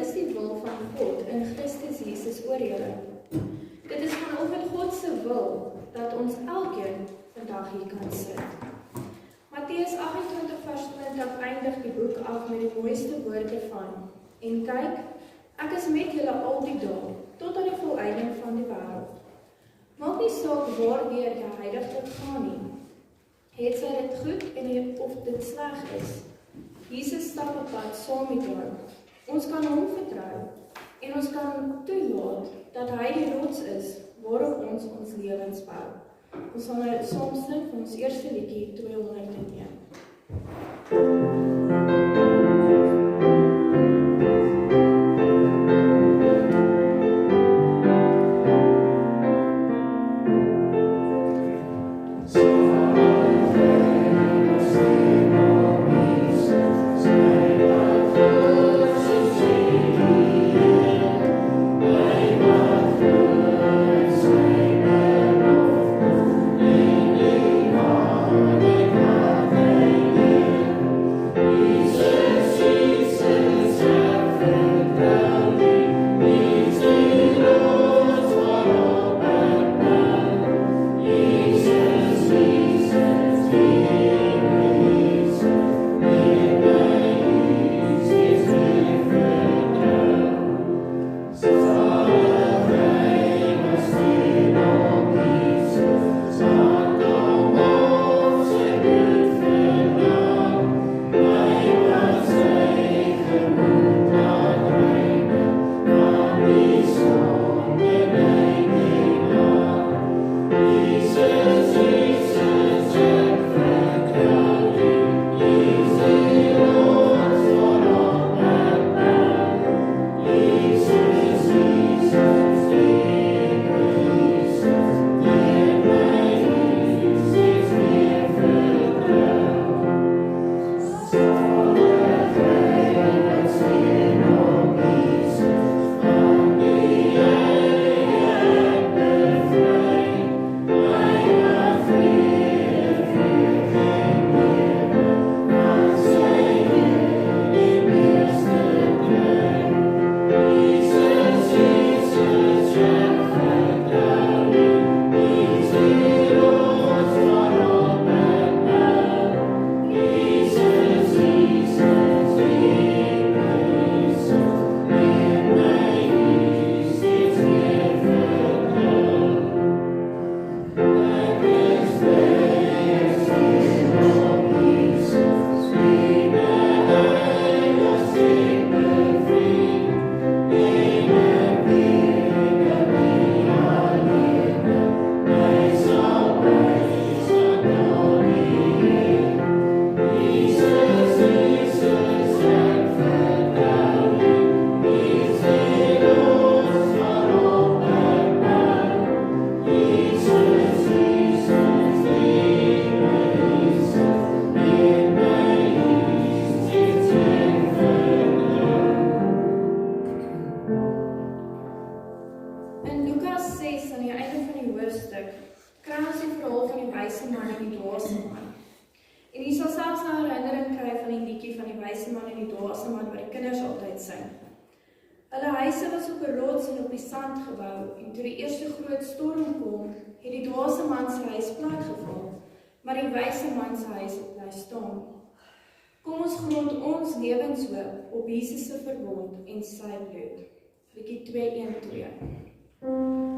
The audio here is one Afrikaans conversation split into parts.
is die wil van God in Christus Jesus oor julle. Dit is vanoggend God se wil dat ons elkeen vandag hier kan sit. Matteus 28 vers 20 eindig die boek af met die mooiste woorde van: En kyk, ek is met julle al die dae, tot aan die volëinding van die wêreld. Maak nie saak waardeur jy heiliglik gaan nie. Het sy dit goed en of dit sleg is. Jesus stap op pad saam met jou. Ons kan hom vertrou en ons kan toelaat dat hy die rots is waarop ons ons lewens bou. Ons sal nou saam sing vir ons eerste liedjie 201. Kom ons grond ons lewenshoop op Jesus se verbond en sy bloed. Liedjie 212. Oh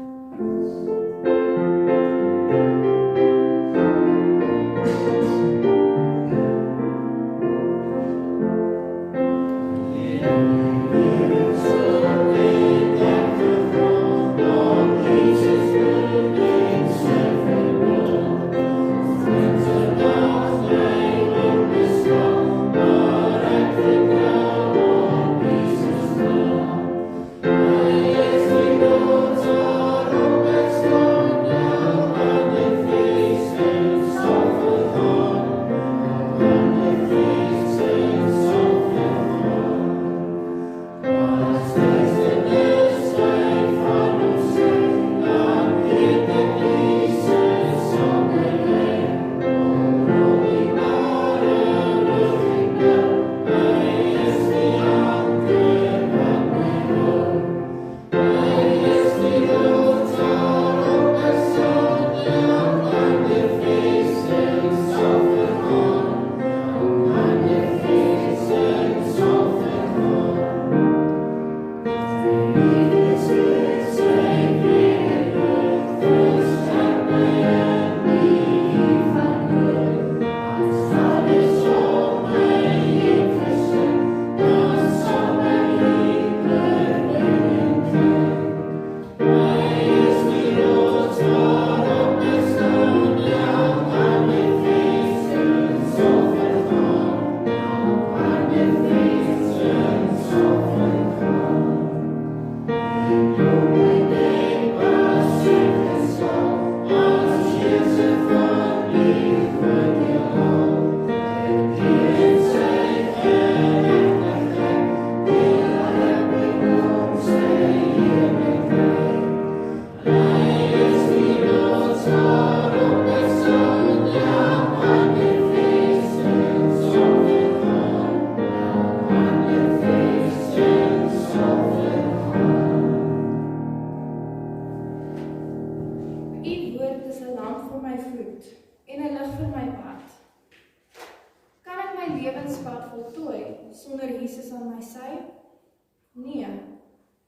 Nee,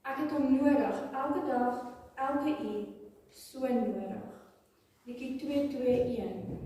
ek het hom nodig, elke dag, elke uur, so nodig. Liedjie 221.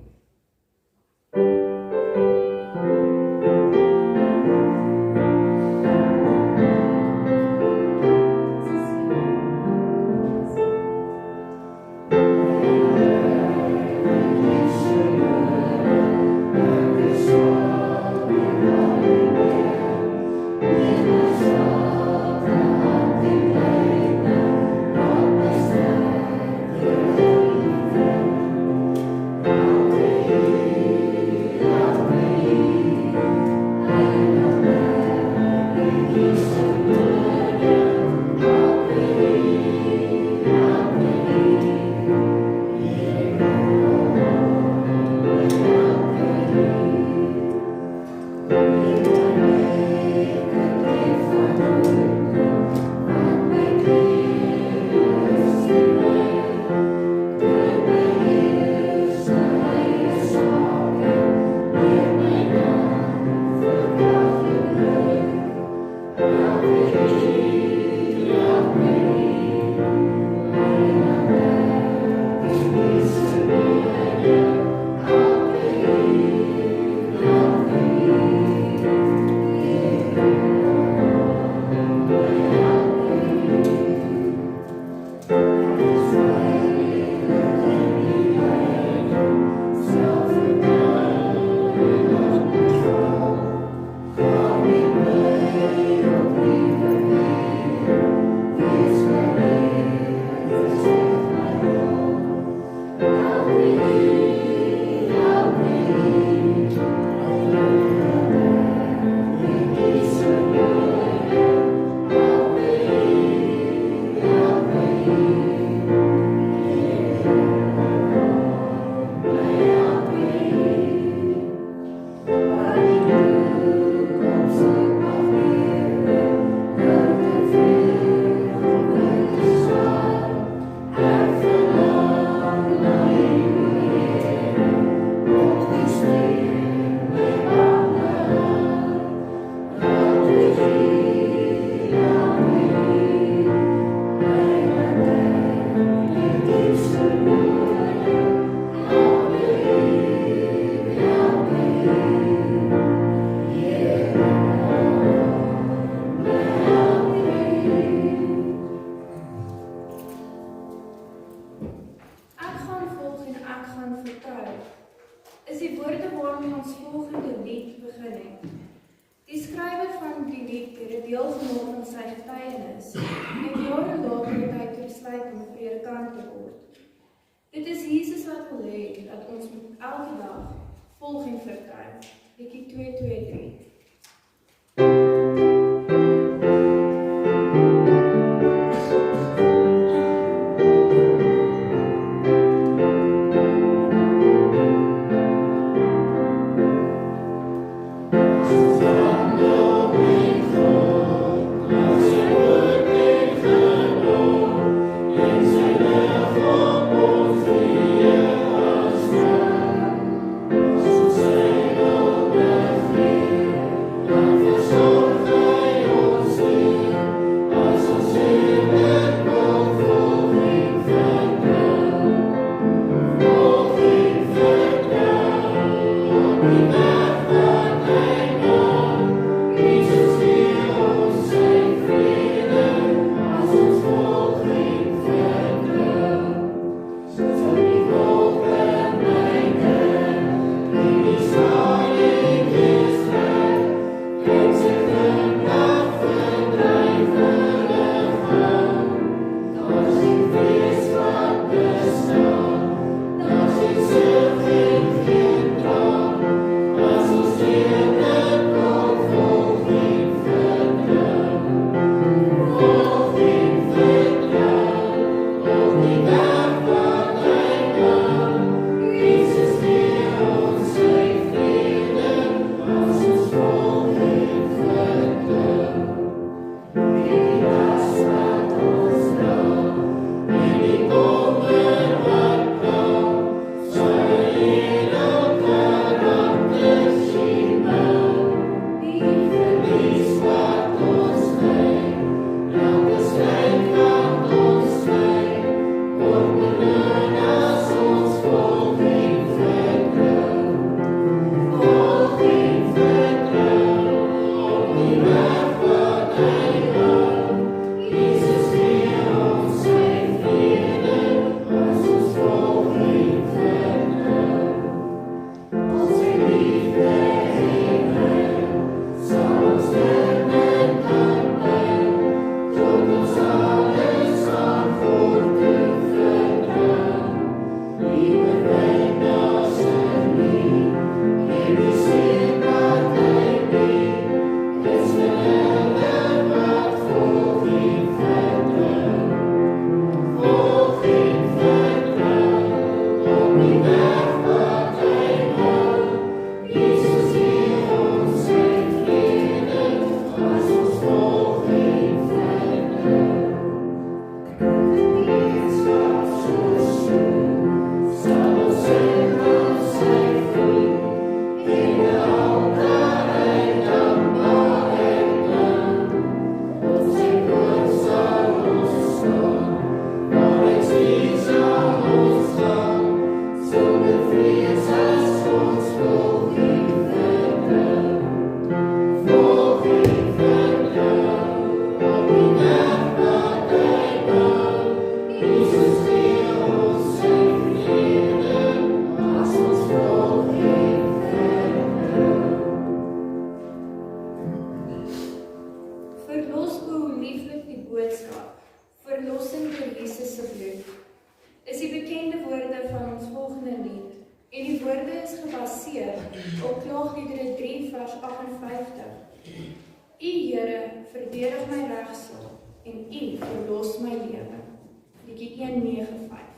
Dit is Jesus wat wil hê dat ons elke dag volging verkry. Liedjie 223. Zo lieflik die boodskap, verlossing deur Jesus se bloed, is die bekende woorde van ons volgende lied, en die woorde is gebaseer op Klaagliedere 3 vers 58. U Here, verdedig my regsaak, en U verlos my lewe. Liedjie 195.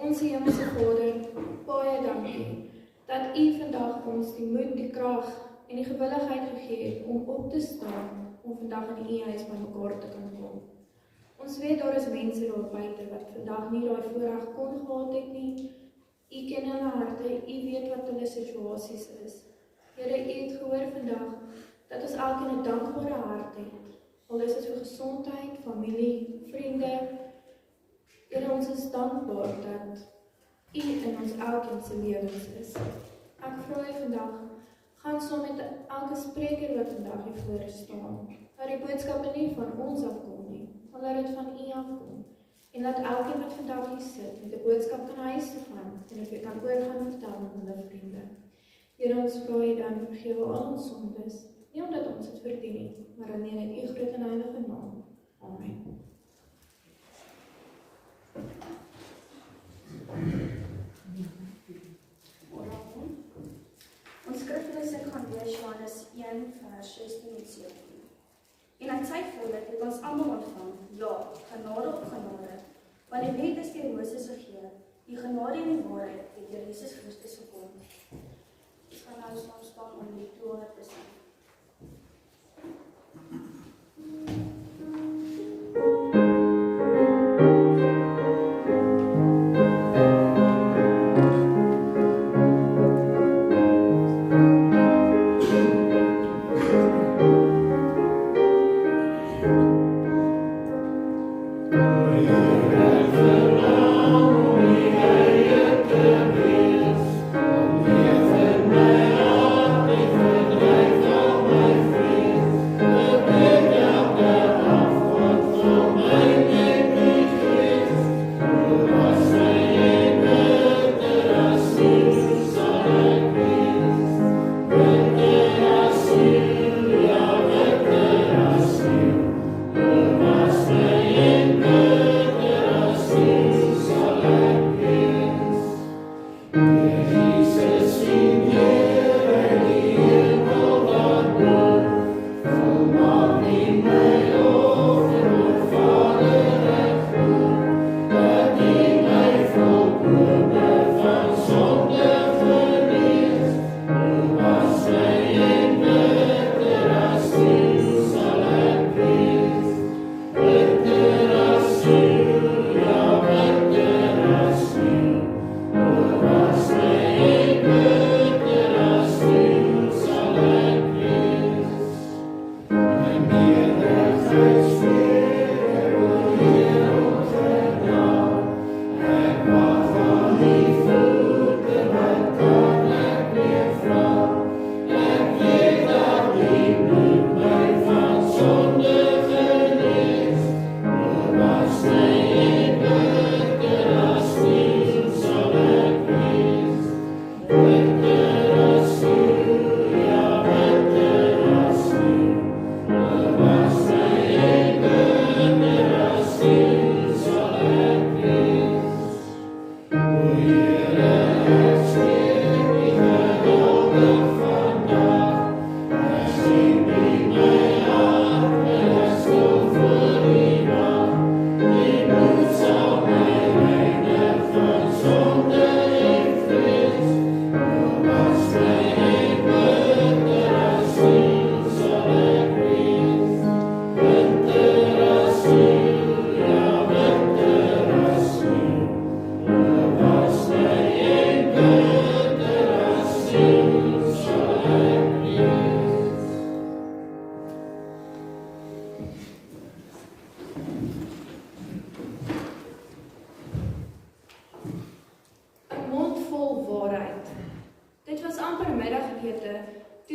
Onse Hemelse Vader, baie dankie dat U vandag ons die moed, die krag en die gewilligheid gegee het om op te staan om vandag in U huis by mekaar te kan kom. Ons weet daar is mense daar buite wat vandag nie daai voorreg kon gehad het nie. U ken hulle harte, U weet wat hulle situasies is. Here, U het gehoor vandag dat ons elkeen 'n dankbare hart het. Al is dit vir gesondheid, familie, vriende. Here, ons is dankbaar dat U in ons elkeen se lewens is. Ek vra U vandag, gaan saam met elke spreker wat vandag hier voor staan, dat die boodskappe nie van ons afkom nie, maar dat dit van U afkom. En dat elkeen wat vandag hier sit, met 'n boodskap kan huis toe gaan, en dat jy kan oorgaan vertel aan hulle vriende. Here, ons vra U dan, vergewe al ons sondes, nie omdat ons het verdien nie, maar alleen in U groot en heilige naam. Amen. Ons skriflesing gaan lees Johannes 1 vers 16 en 17. En uit sy volheid het ons almal ontvang, ja, genade op genade, want die wet is deur Moses gegee, die genade en die waarheid het deur Jesus Christus gekom. Ons gaan nou saam staan om die 200 te sing.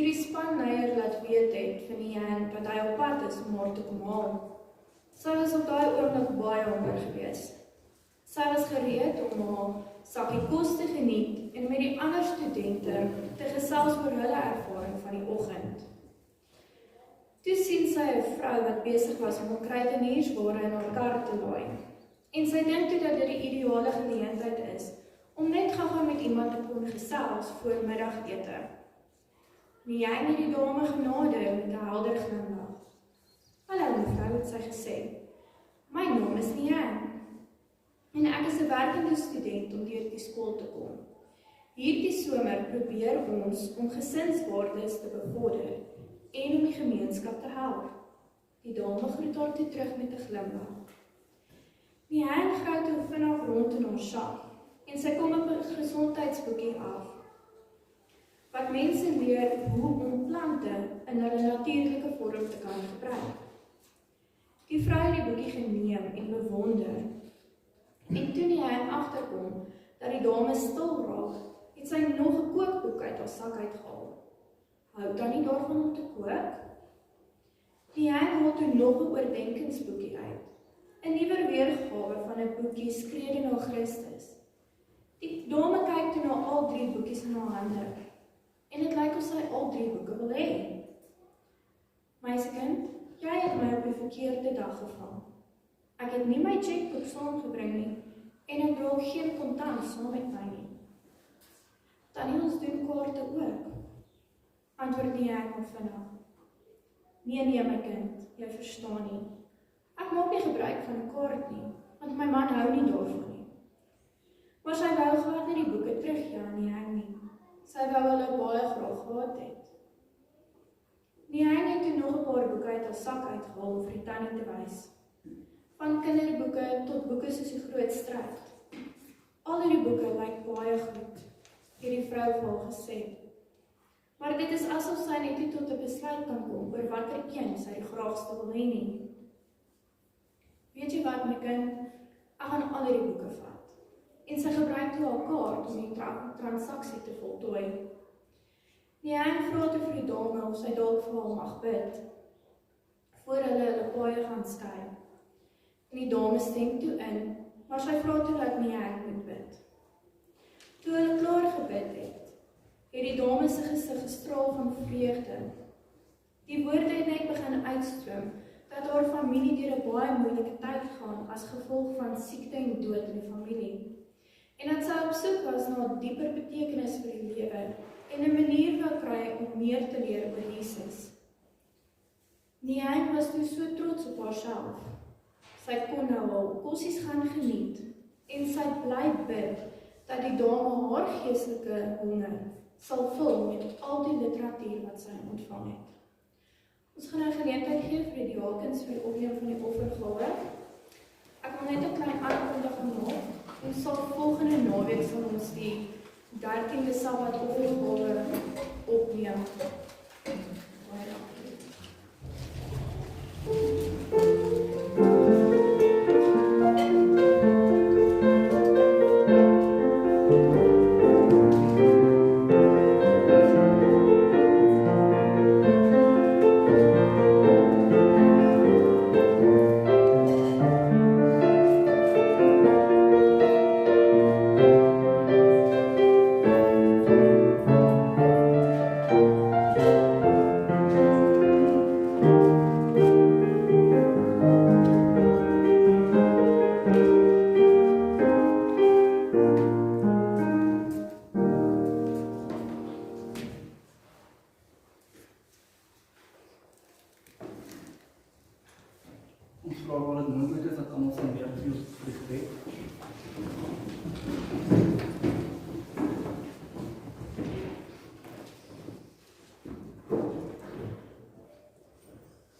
toe die spanleier laat weet het van die Jan dat hy op pad is om haar te kom haal. Sy was op daai oomblik baie honger gewees. Sy was gereed om haar sakkie kos te geniet en met die ander studente te gesels oor hulle ervaring van die oggend. Toe sien sy 'n vrou wat besig was om 'n kruideniersware in haar kar te laai. En sy dink toe dat dit die ideale geleentheid is om net gou-gou met iemand te kon gesels voor middagete. Niaan het die dame genader met 'n helder glimlag. "Hallo mevrou," het sy gesê. "My naam is Niaan en ek is 'n werkende student om deur die skool te kom. Hierdie somer probeer ons om gesinswaardes te bevorder en om die gemeenskap te help." Die dame groet haar toe terug met 'n glimlag. Niaan gryp toe vinnig rond in haar sak en sy kom op 'n gesondheidsboekie af, wat mense leer hoe om plante in hulle natuurlike vorm te kan gebruik. Die vrou het die boekie geneem en bewonder. En toe Niaan agterkom dat die dame stil raak, het sy nog 'n kookboek uit haar sak uitgehaal. Hou dan nie daarvan om te kook? Niaan haal toe nog 'n oordenkingsboekie uit. 'n nuwe weergawe van 'n boekie Skrede na Christus. Die dame kyk toe na al 3 boekies in haar hande. En dit lyk of sy al 3 boeke wil hê. "Meisiekind, jy het my op die verkeerde dag gevang. Ek het nie my chequeboek saamgebring nie en ek dra geen kontant saam met my nie. Tannie, ons doen kaarte ook," antwoord Niaan vinnig. Nee my kind, jy verstaan nie. Ek maak nie gebruik van 'n kaart nie, want my man hou nie daarvan nie. Maar sy wou glad nie die boeke teruggee aan Niaan nie. Sy wou hulle baie graag gehad het. Niaan het toe nog 'n paar boeke uit haar sak uitgehaal om vir die tannie te wys. Van kinderboeke tot boeke soos die Groot Stryd. Al hierdie boeke lyk baie goed, het die vrou vir haar gesê. Maar dit is asof sy net nie tot 'n besluit kan kom oor watter een sy die graagste wil hê nie. weet jy wat my kind, ek gaan al die boeke vat. En sy gebruik toe haar kaart om die transaksie te voltooi. Niaan vra toe vir die dame of sy dalk vir hom mag bid, voor hulle paaie gaan skei. En die dame stem toe in, maar sy vra toe dat Niaan moet bid. Toe hulle klaar gebid het die dame se gesig gestraal van vreugde. Die woorde het net begin uitstroom, dat haar familie deur 'n baie moeilike tyd gaan as gevolg van siekte en dood in die familie. En dat sy op soek was na 'n dieper betekenis vir die lewe en 'n manier wou kry om meer te leer oor Jesus. Niaan was toe so trots op haarself. Sy kon nou al kossies gaan geniet en sy bly bid dat die dame haar geestelike honger sal vul met al die literatuur wat sy ontvang het. Ons gaan nou geleentheid gee vir die diakens vir die opneem van die offergawe. Ek wil net 'n klein aankondiging maak. Ons sal volgende naweek sal ons die 13de Sabbat offergawe opneem. Baie dankie.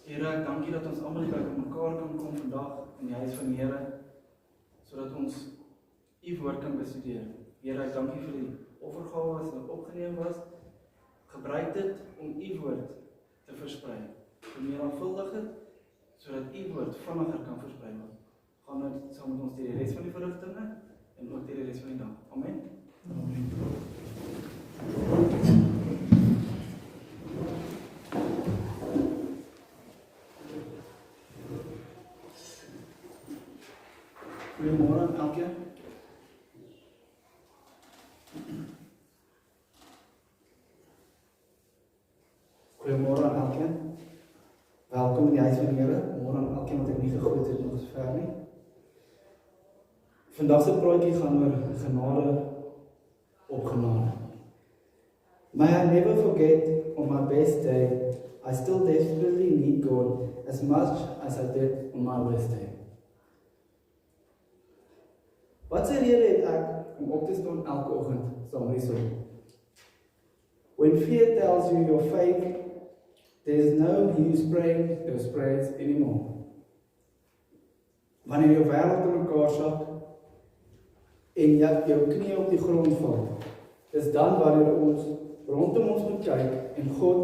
Here, dankie dat ons almal by mekaar kan kom vandag in die huis van die Here, sodat ons U woord kan bestudeer. Here, ek dankie vir die offergawe wat opgeneem was. Gebruik dit om U woord te versprei. Vermenigvuldig dit, sodat U woord vinniger kan versprei word. Gaan nou saam met ons deur die res van die verrigtinge en ook deur die res van die dag. Amen. Amen. Goeiemôre aan elkeen. Goeiemôre aan elkeen. Welkom in die huis van die Here. Môre aan elkeen wat ek nie gegroet het nog sover nie. Vandag se praatjie gaan oor genade op genade. May I never forget on my best day, I still desperately need God as much as I did on my worst day. Wat se rede het ek om op te staan elke oggend saam met die son? When fear tells you you're fake, there's no use praying those prayers anymore. Wanneer jou wêreld in mekaar sak en jou knie op die grond val, dis dan wanneer ons rondom ons moet kyk en God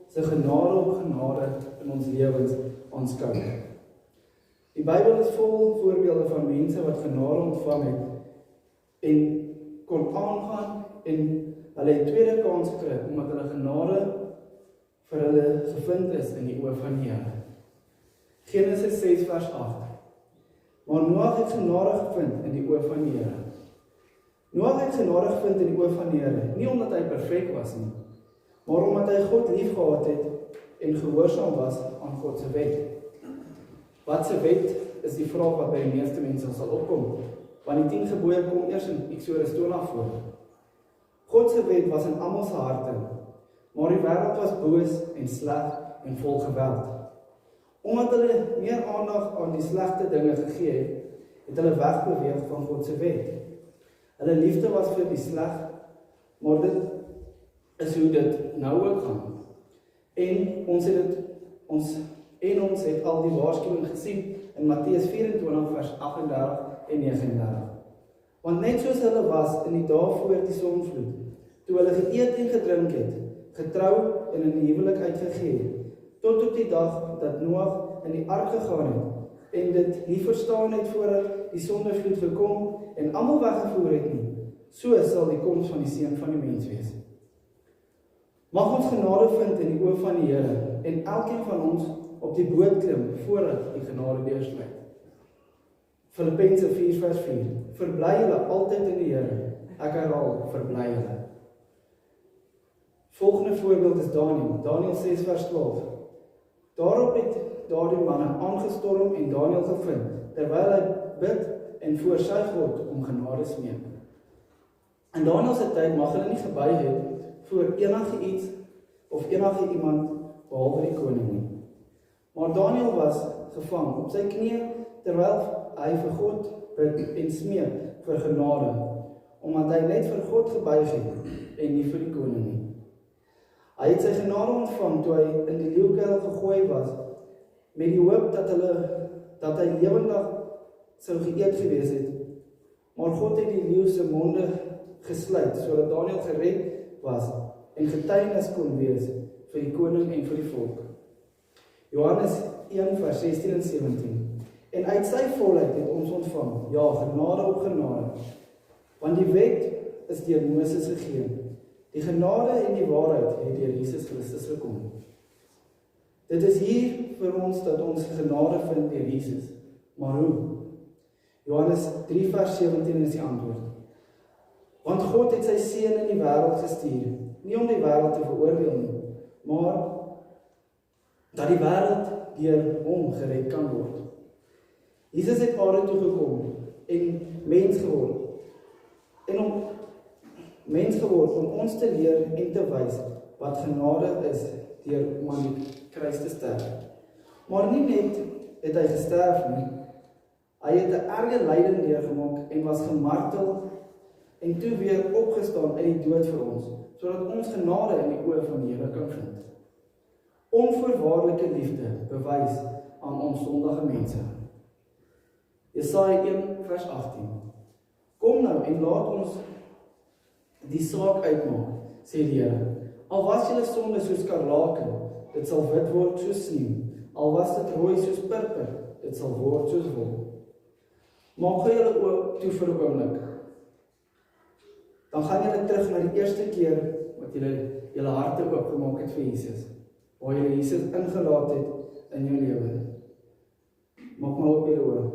se genade op genade in ons lewens aanskou. Die Bybel is vol voorbeelde van mense wat genade ontvang het en kon aangaan en hulle het tweede kans gekry omdat hulle genade vir hulle gevind is in die oë van die Here. Genesis 6 vers 8. Maar Noag het genade gevind in die oë van die Here. Noag het genade gevind in die oë van die Here, nie omdat hy perfek was nie, maar omdat hy God liefgehad het en gehoorsaam was aan God se wet. Wat se wet is die vraag wat by die meeste mense sal opkom, want die 10 gebooie kom eers in Eksodus 20 voor. God se wet was in almal se harte, maar die wêreld was boos en sleg en vol geweld. Omdat hulle meer aandag aan die slegte dinge gegee het, het hulle wegbeweeg van God se wet. Hulle liefde was vir die sleg, maar dit is hoe dit nou ook gaan. En ons het al die waarskuwing gesien in Matteus 24 vers 38 en 39. Want net soos hulle was in die dae voor die sonvloed, toe hulle geëet en gedrink het, getrou en in die huwelik uitgegee het, tot op die dag dat Noag in die ark gegaan het en dit nie verstaan het voordat die sondevloed gekom en almal weggevoer het nie, so sal die koms van die Seun van die mens wees. Mag ons genade vind in die oë van die Here en elkeen van ons op die boot klim voordat die genade deursluit. Filippense 4 vers 4. Verbly julle altyd in die Here. Ek herhaal, verbly julle. Volgende voorbeeld is Daniël. Daniël 6 vers 12. Daarop het daardie manne aangestorm en Daniël gevind, terwyl hy bid en voor sy God om genade smeek. In Daniël se tyd mag hulle nie gebuig het voor enige iets of enige iemand behalwe die koning nie. Maar Daniël was gevang op sy knieë terwyl hy vir God bid en smeek vir genade, omdat hy net vir God gebuig het en nie vir die koning nie. Hy het sy genade ontvang toe hy in die leeukuil gegooi was, met die hoop dat hy lewendig sou geëet gewees het. Maar God het die leeu se monde gesluit, sodat Daniël gered was en getuienis kon wees vir die koning en vir die volk. Johannes 1 vers 16 en 17. En uit sy volheid het ons ontvang, ja, genade op genade, want die wet is deur Moses gegee. Die genade en die waarheid het deur Jesus Christus gekom. Dit is hier vir ons dat ons genade vind deur Jesus. Maar hoe? Johannes 3 vers 17 is die antwoord. Want God het sy seun in die wêreld gestuur, nie om die wêreld te veroordeel nie, maar dat die wêreld deur hom gered kan word. Jesus het aarde toe gekom en mens geword om ons te leer en te wys wat genade is deur om aan die kruis te sterf. Maar nie net het hy gesterf nie, hy het 'n erge lyding deurgemaak en was gemartel en toe weer opgestaan uit die dood vir ons, sodat ons genade in die oë van die Here kan vind. Onvoorwaardelike liefde bewys aan ons sondige mense. Jesaja 1 vers 18. Kom nou en laat ons die saak uitmaak, sê die Here. Al was julle sonde soos skarlaken, dit sal wit word soos sneeu. Al was dit rooi soos purper, dit sal word soos wol. Maak gou julle oë toe vir 'n oomblik. Dan gaan julle terug na die eerste keer wat julle harte oopgemaak het vir Jesus, waar julle Jesus ingelaat het in jou lewe. Maak maar op julle oë.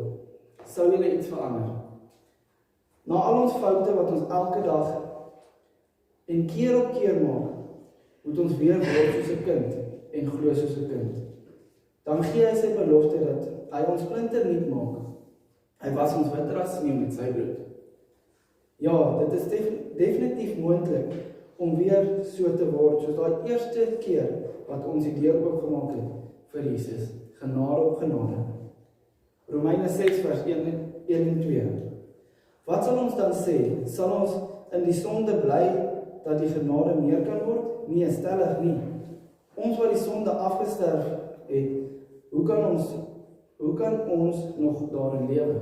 Sou julle iets verander? Na al ons foute wat ons elke dag en keer op keer maak, moet ons weer word soos 'n kind en glo soos 'n kind. Dan gee hy sy belofte dat hy ons splinternuut maak. Hy was ons witter as sneeu met sy bloed. Ja, dit is definitief moontlik om weer so te word soos daai eerste keer wat ons die deur oopgemaak het vir Jesus. Genade op genade. Romeine 6 vers 1 en 2. Wat sal ons dan sê? Sal ons in die sonde bly dat die genade meer kan word? Nee, stellig nie. Ons wat die sonde afgesterf het, hoe kan ons nog daarin lewe?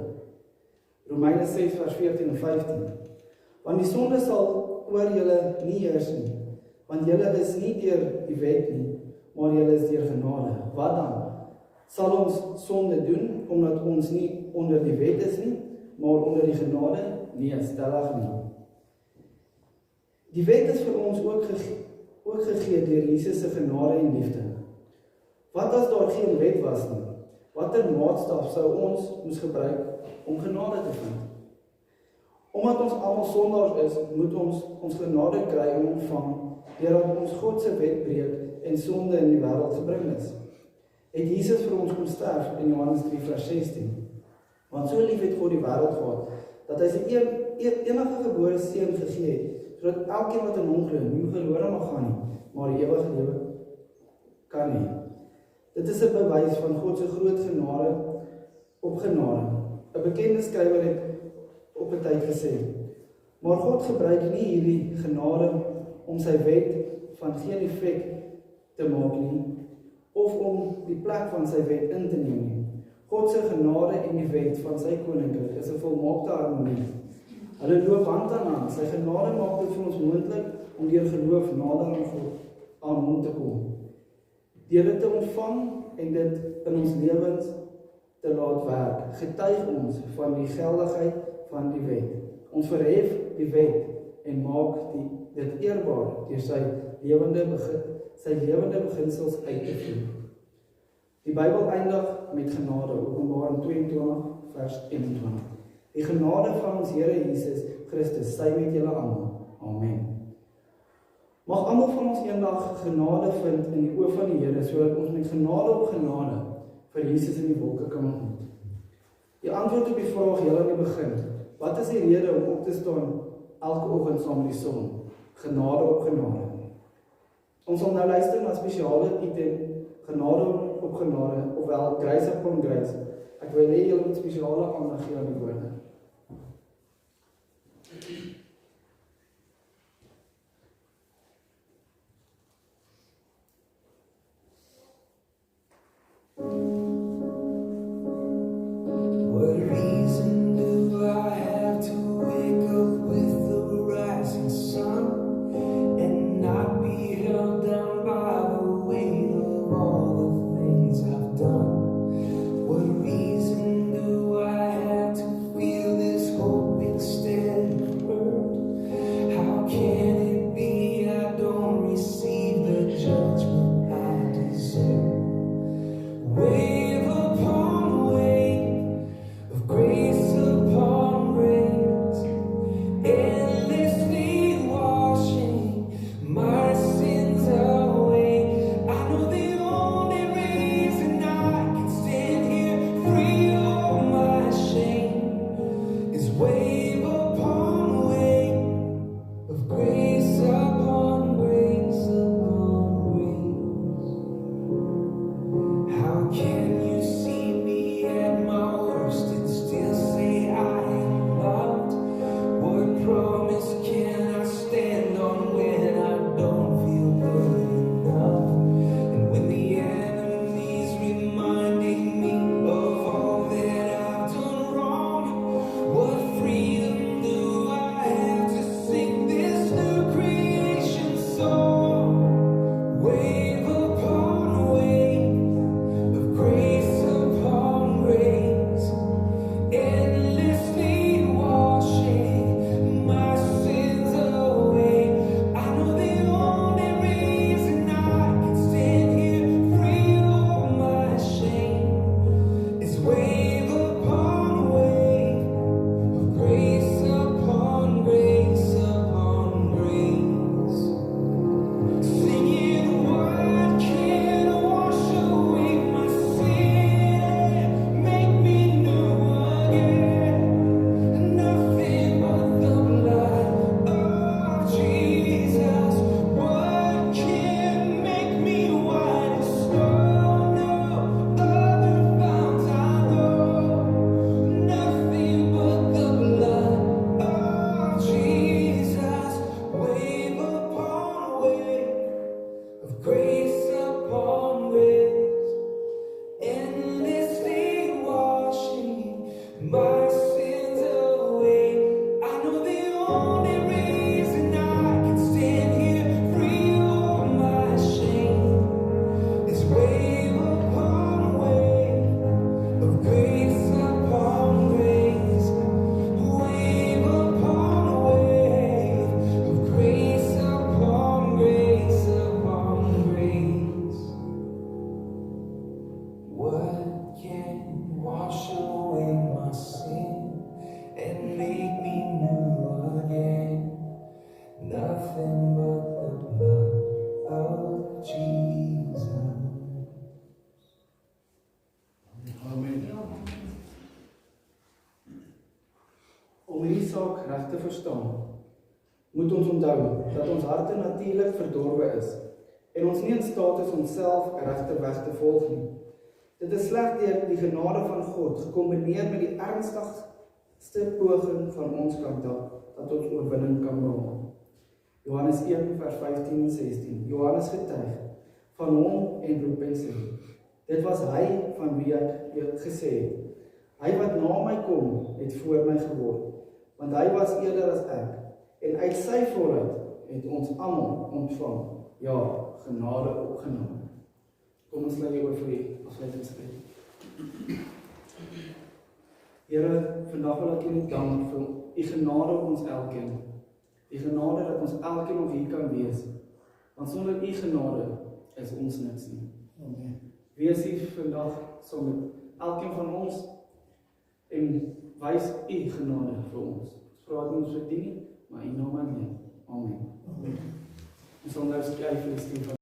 Romeine 6 vers 14 en 15. Want die sonde sal oor julle nie heers nie, want julle is nie deur die wet nie, maar julle is deur genade. Wat dan? Sal ons sonde doen, omdat ons nie onder die wet is nie, maar onder die genade? Nee, stellig nie. Die wet is vir ons ook gegee deur Jesus se genade en liefde. Wat as daar geen wet was nie? Watter maatstaf sou ons moes gebruik om genade te vind? Omdat ons almal sondaars is, moet ons genade kry en ontvang, deurdat ons God se wet breek en sonde in die wêreld gebring is. Het Jesus vir ons kom sterf in Johannes 3 vers 16. Want so lief het God die wêreld gehad, dat hy sy enige gebore seun gegee het, sodat elkeen wat in hom glo nie verlore mag gaan nie, maar die ewige lewe kan hê. Dit is 'n bewys van God se groot genade op genade. 'n Bekende skrywer het op 'n tyd gesê, maar God gebruik nie hierdie genade om sy wet van geen effek te maak nie, of om die plek van sy wet in te neem nie. God se genade en die wet van sy koninkryk is 'n volmaakte harmonie. Hulle loop hand aan hand. Sy genade maak dit vir ons moontlik om deur geloof nader aan God, aan hom te kom. Deur dit te ontvang en dit in ons lewens te laat werk, getuig ons van die geldigheid van die wet. Ons verhef die wet en maak dit eerbaar deur sy lewende beginsels uit te voer. Die Bybel eindig met genade, Openbaring 22 vers 21. Die genade van ons Here Jesus Christus sy met julle almal. Amen. Mag almal van ons eendag genade vind in die oë van die Here, sodat ons met genade op genade vir Jesus in die wolke kan ontmoet. Die antwoord op die vraag heel aan die begin: wat is die rede om op te staan elke oggend saam met die son? Genade op genade. Ons sal nou luister na spesiale item, genade op genade, ofwel grace upon grace. Ek wil hê julle moet spesiale aandag gee aan die woorde. saak reg te verstaan, moet ons onthou dat ons harte natuurlik verdorwe is en ons nie in staat is om self 'n regte weg te volg nie. Dit is slegs deur die genade van God gekombineer met die ernstigste poging van ons kant dat ons oorwinning kan behaal. Johannes 1 vers 15 en 16. Johannes getuig van hom en roep en sê: dit was hy van wie ek gesê het, hy wat na my kom, het voor my geword, want hy was eerder as ek, en uit sy volheid het ons almal ontvang, ja, genade op genade. Kom ons lê oor vir die afsluitingsgebed. Here, vandag wil ek U net dank vir U genade op ons elkeen. Die genade dat ons elkeen nog hier kan wees. Want sonder U genade is ons niks nie. Amen. Wees hier vandag saam met elkeen van ons en wys U genade vir ons. Ons vra dit nie ons verdien nie, maar U naam alleen. Amen. Amen. Ons sal nou skryf vir die